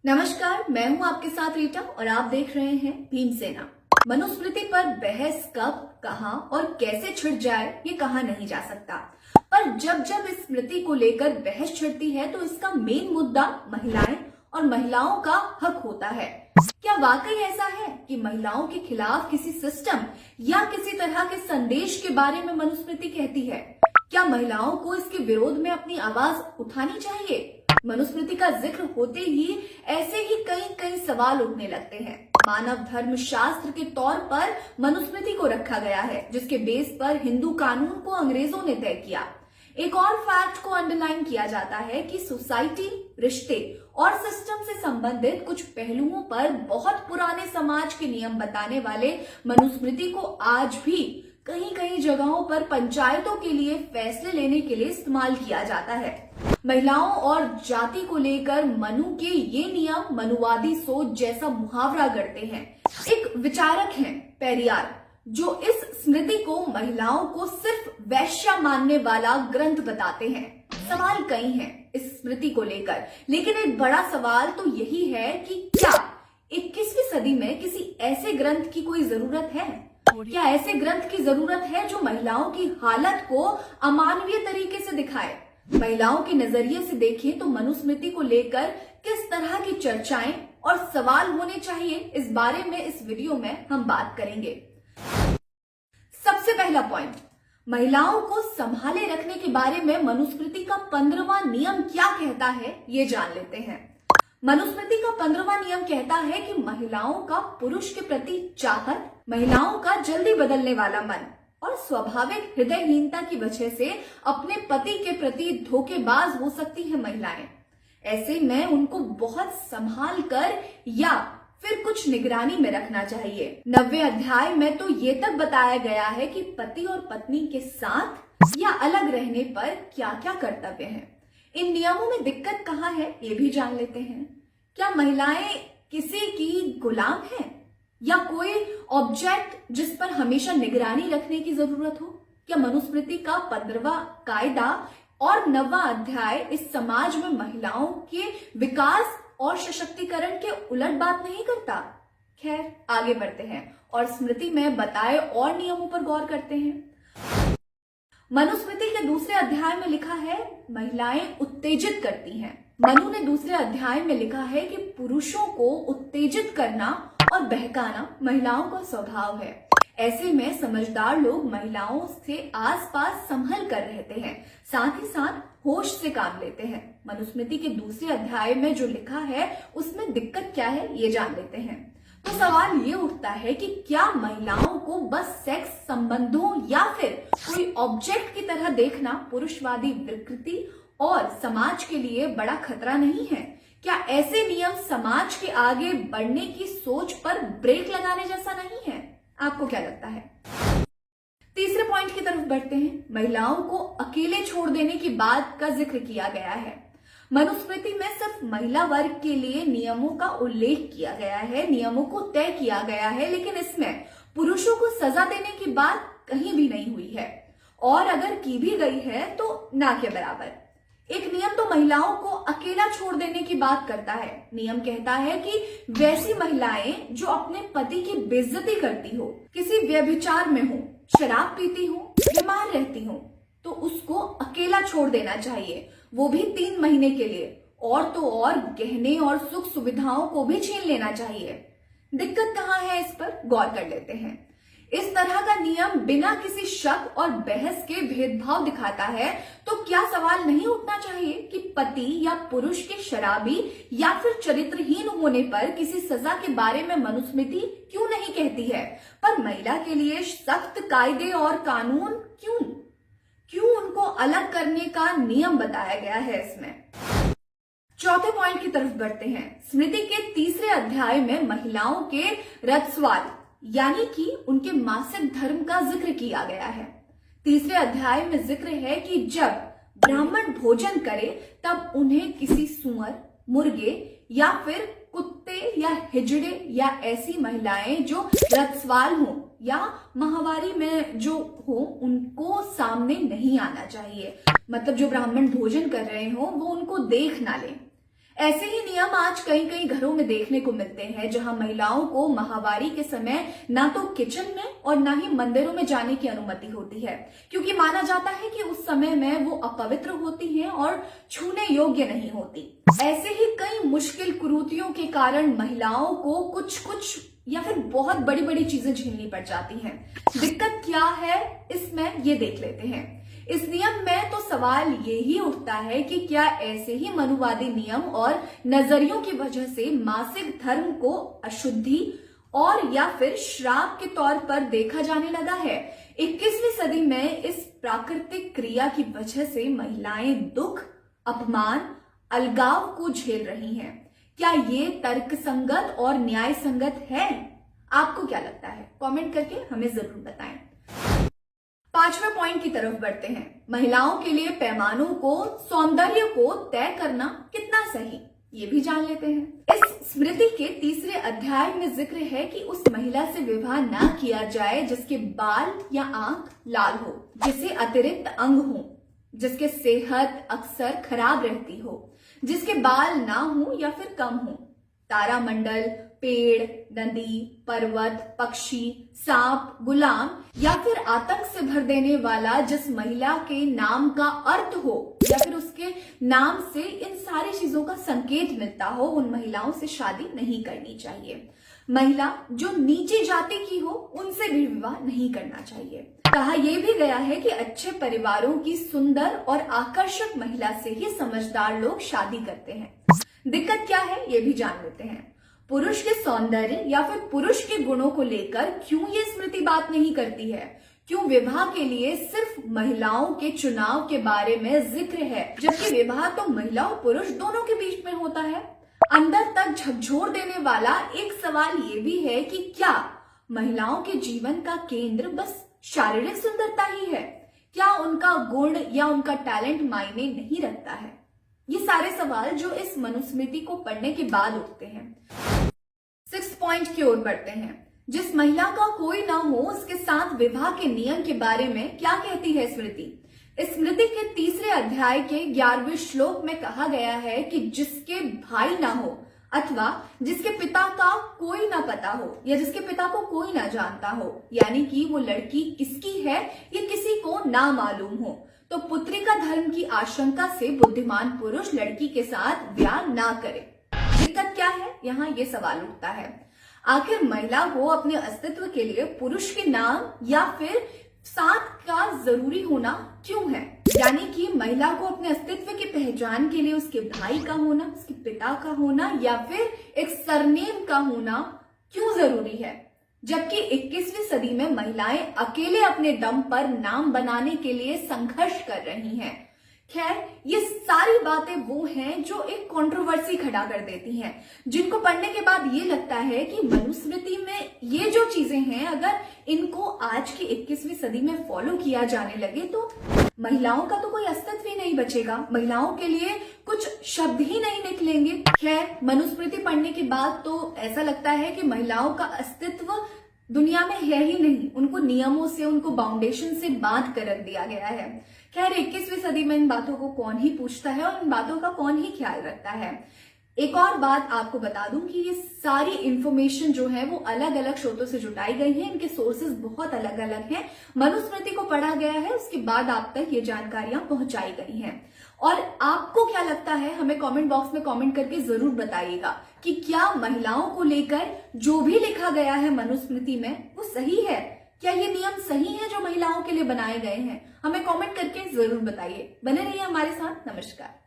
नमस्कार, मैं हूं आपके साथ रीटा और आप देख रहे हैं भीमसेना। मनुस्मृति पर बहस कब, कहां और कैसे छिड़ जाए ये कहा नहीं जा सकता, पर जब जब इस स्मृति को लेकर बहस छिड़ती है तो इसका मेन मुद्दा महिलाएं और महिलाओं का हक होता है। क्या वाकई ऐसा है कि महिलाओं के खिलाफ किसी सिस्टम या किसी तरह के संदेश के बारे में मनुस्मृति कहती है? क्या महिलाओं को इसके विरोध में अपनी आवाज उठानी चाहिए? मनुस्मृति का जिक्र होते ही ऐसे ही कई कई सवाल उठने लगते हैं। मानव धर्म शास्त्र के तौर पर मनुस्मृति को रखा गया है, जिसके बेस पर हिंदू कानून को अंग्रेजों ने तय किया। एक और फैक्ट को अंडरलाइन किया जाता है कि सोसाइटी, रिश्ते और सिस्टम से संबंधित कुछ पहलुओं पर बहुत पुराने समाज के नियम बताने वाले मनुस्मृति को आज भी कहीं कहीं जगहों पर पंचायतों के लिए फैसले लेने के लिए इस्तेमाल किया जाता है। महिलाओं और जाति को लेकर मनु के ये नियम मनुवादी सोच जैसा मुहावरा गढ़ते हैं। एक विचारक हैं पेरियार, जो इस स्मृति को महिलाओं को सिर्फ वैश्या मानने वाला ग्रंथ बताते हैं। सवाल कई हैं इस स्मृति को लेकर, लेकिन एक बड़ा सवाल तो यही है कि क्या 21वीं सदी में किसी ऐसे ग्रंथ की कोई जरूरत है? क्या ऐसे ग्रंथ की जरूरत है जो महिलाओं की हालत को अमानवीय तरीके से दिखाए? महिलाओं के नजरिए से देखें तो मनुस्मृति को लेकर किस तरह की चर्चाएं और सवाल होने चाहिए, इस बारे में इस वीडियो में हम बात करेंगे। सबसे पहला पॉइंट, महिलाओं को संभाले रखने के बारे में मनुस्मृति का 15वां नियम क्या कहता है, ये जान लेते हैं। मनुस्मृति का 15वां नियम कहता है कि महिलाओं का पुरुष के प्रति चाहत, महिलाओं का जल्दी बदलने वाला मन और स्वाभाविक हृदयहीनता की वजह से अपने पति के प्रति धोखेबाज हो सकती है महिलाएं। ऐसे में उनको बहुत संभाल कर या फिर कुछ निगरानी में रखना चाहिए। 90वें अध्याय में तो ये तक बताया गया है कि पति और पत्नी के साथ या अलग रहने पर क्या क्या कर्तव्य हैं। इन नियमों में दिक्कत कहाँ है, ये भी जान लेते हैं। क्या महिलाएं किसी की गुलाम हैं या कोई ऑब्जेक्ट जिस पर हमेशा निगरानी रखने की जरूरत हो? क्या मनुस्मृति का 15वां कायदा और 9वां अध्याय इस समाज में महिलाओं के विकास और सशक्तिकरण के उलट बात नहीं करता? खैर, आगे बढ़ते हैं और स्मृति में बताए और नियमों पर गौर करते हैं। मनुस्मृति के दूसरे अध्याय में लिखा है महिलाएं उत्तेजित करती हैं। मनु ने दूसरे अध्याय में लिखा है कि पुरुषों को उत्तेजित करना और बहकाना महिलाओं का स्वभाव है। ऐसे में समझदार लोग महिलाओं से आसपास संभल कर रहते हैं, साथ ही साथ होश से काम लेते हैं। मनुस्मृति के दूसरे अध्याय में जो लिखा है उसमें दिक्कत क्या है, ये जान लेते हैं। तो सवाल ये उठता है कि क्या महिलाओं को बस सेक्स संबंधों या फिर कोई ऑब्जेक्ट की तरह देखना पुरुषवादी विकृति और समाज के लिए बड़ा खतरा नहीं है? क्या ऐसे नियम समाज के आगे बढ़ने की सोच पर ब्रेक लगाने जैसा नहीं है? आपको क्या लगता है? तीसरे पॉइंट की तरफ बढ़ते हैं। महिलाओं को अकेले छोड़ देने की बात का जिक्र किया गया है। मनुस्मृति में सिर्फ महिला वर्ग के लिए नियमों का उल्लेख किया गया है, नियमों को तय किया गया है, लेकिन इसमें पुरुषों को सजा देने की बात कहीं भी नहीं हुई है, और अगर की भी गई है तो ना के बराबर। एक नियम तो महिलाओं को अकेला छोड़ देने की बात करता है। नियम कहता है कि वैसी महिलाएं जो अपने पति की बेइज्जती करती हो, किसी व्यभिचार में हो, शराब पीती हो, बीमार रहती हो, तो उसको अकेला छोड़ देना चाहिए, वो भी 3 महीने के लिए। और तो और गहने और सुख सुविधाओं को भी छीन लेना चाहिए। दिक्कत कहाँ है, इस पर गौर कर लेते हैं। इस तरह का नियम बिना किसी शक और बहस के भेदभाव दिखाता है, तो क्या सवाल नहीं उठना चाहिए कि पति या पुरुष के शराबी या फिर चरित्रहीन होने पर किसी सजा के बारे में मनुस्मृति क्यों नहीं कहती है, पर महिला के लिए सख्त कायदे और कानून क्यों उनको अलग करने का नियम बताया गया है इसमें? चौथे पॉइंट की तरफ बढ़ते हैं। स्मृति के तीसरे अध्याय में महिलाओं के ऋतस्राव यानी कि उनके मासिक धर्म का जिक्र किया गया है। तीसरे अध्याय में जिक्र है कि जब ब्राह्मण भोजन करे तब उन्हें किसी सुअर, मुर्गे या फिर कुत्ते या हिजड़े या ऐसी महिलाएं जो ऋतस्राव हो या माहवारी में जो हो उनको सामने नहीं आना चाहिए। मतलब जो ब्राह्मण भोजन कर रहे हो वो उनको देख ना ले। ऐसे ही नियम आज कई कई घरों में देखने को मिलते हैं, जहां महिलाओं को माहवारी के समय ना तो किचन में और ना ही मंदिरों में जाने की अनुमति होती है, क्योंकि माना जाता है कि उस समय में वो अपवित्र होती हैं और छूने योग्य नहीं होती। ऐसे ही कई मुश्किल कुरीतियों के कारण महिलाओं को कुछ या फिर बहुत बड़ी बड़ी चीजें झेलनी पड़ जाती हैं। दिक्कत क्या है इसमें, ये देख लेते हैं। इस नियम में तो सवाल यही उठता है कि क्या ऐसे ही मनुवादी नियम और नजरियों की वजह से मासिक धर्म को अशुद्धि और या फिर श्राप के तौर पर देखा जाने लगा है। 21वीं सदी में इस प्राकृतिक क्रिया की वजह से महिलाएं दुख, अपमान, अलगाव को झेल रही हैं। क्या ये तर्कसंगत और न्याय संगत है? आपको क्या लगता है? कमेंट करके हमें जरूर बताएं। 5वें पॉइंट की तरफ बढ़ते हैं। महिलाओं के लिए पैमानों को, सौंदर्य को तय करना कितना सही, ये भी जान लेते हैं। इस स्मृति के 3रे अध्याय में जिक्र है कि उस महिला से विवाह ना किया जाए जिसके बाल या आंख लाल हो, जिसे अतिरिक्त अंग हो, जिसके सेहत अक्सर खराब रहती हो, जिसके बाल ना हो या फिर कम हो। तारामंडल, पेड़, नदी, पर्वत, पक्षी, सांप, गुलाम या फिर आतंक से भर देने वाला जिस महिला के नाम का अर्थ हो या फिर उसके नाम से इन सारी चीजों का संकेत मिलता हो, उन महिलाओं से शादी नहीं करनी चाहिए। महिला जो नीची जाति की हो उनसे भी विवाह नहीं करना चाहिए। कहा यह भी गया है कि अच्छे परिवारों की सुंदर और आकर्षक महिला से ही समझदार लोग शादी करते हैं। दिक्कत क्या है ये भी जान लेते हैं। पुरुष के सौंदर्य या फिर पुरुष के गुणों को लेकर क्यों ये स्मृति बात नहीं करती है? क्यों विवाह के लिए सिर्फ महिलाओं के चुनाव के बारे में जिक्र है, जबकि विवाह तो महिला और पुरुष दोनों के बीच में होता है? अंदर तक झकझोर देने वाला एक सवाल ये भी है कि क्या महिलाओं के जीवन का केंद्र बस शारीरिक सुंदरता ही है? क्या उनका गुण या उनका टैलेंट मायने नहीं रखता है? ये सारे सवाल जो इस मनुस्मृति को पढ़ने के बाद उठते हैं। 6 पॉइंट की ओर बढ़ते हैं। जिस महिला का कोई ना हो उसके साथ विवाह के नियम के बारे में क्या कहती है स्मृति? इस स्मृति के 3रे अध्याय के 11वें श्लोक में कहा गया है कि जिसके भाई ना हो अथवा जिसके पिता का कोई ना पता हो या जिसके पिता को कोई ना जानता हो, यानी कि वो लड़की किसकी है ये किसी को ना मालूम हो, तो पुत्री का धर्म की आशंका से बुद्धिमान पुरुष लड़की के साथ ब्याह ना करे। दिक्कत क्या है? यहाँ ये सवाल उठता है, आखिर महिला को अपने अस्तित्व के लिए पुरुष के नाम या फिर साथ का जरूरी होना क्यों है? यानी कि महिला को अपने अस्तित्व की पहचान के लिए उसके भाई का होना, उसके पिता का होना या फिर एक सरनेम का होना क्यों जरूरी है? जबकि 21वीं सदी में महिलाएं अकेले अपने दम पर नाम बनाने के लिए संघर्ष कर रही हैं। खैर, ये सारी बातें वो हैं जो एक कंट्रोवर्सी खड़ा कर देती हैं, जिनको पढ़ने के बाद ये लगता है कि मनुस्मृति में ये जो चीजें हैं अगर इनको आज की 21वीं सदी में फॉलो किया जाने लगे तो महिलाओं का तो कोई अस्तित्व ही नहीं बचेगा, महिलाओं के लिए कुछ शब्द ही नहीं निकलेंगे। खैर, मनुस्मृति पढ़ने के बाद तो ऐसा लगता है कि महिलाओं का अस्तित्व दुनिया में है ही नहीं, उनको नियमों से, उनको बाउंडेशन से बांध कर रख दिया गया है। खैर, 21वीं सदी में इन बातों को कौन ही पूछता है और इन बातों का कौन ही ख्याल रखता है। एक और बात आपको बता दूं कि ये सारी इंफॉर्मेशन जो है वो अलग अलग स्रोतों से जुटाई गई है, इनके सोर्सेज बहुत अलग अलग हैं। मनुस्मृति को पढ़ा गया है, उसके बाद आप तक ये जानकारियां पहुंचाई गई हैं। और आपको क्या लगता है हमें कमेंट बॉक्स में कमेंट करके जरूर बताइएगा कि क्या महिलाओं को लेकर जो भी लिखा गया है मनुस्मृति में वो सही है? क्या ये नियम सही है जो महिलाओं के लिए बनाए गए हैं? हमें कमेंट करके जरूर बताइए। बने रहिए हमारे साथ। नमस्कार।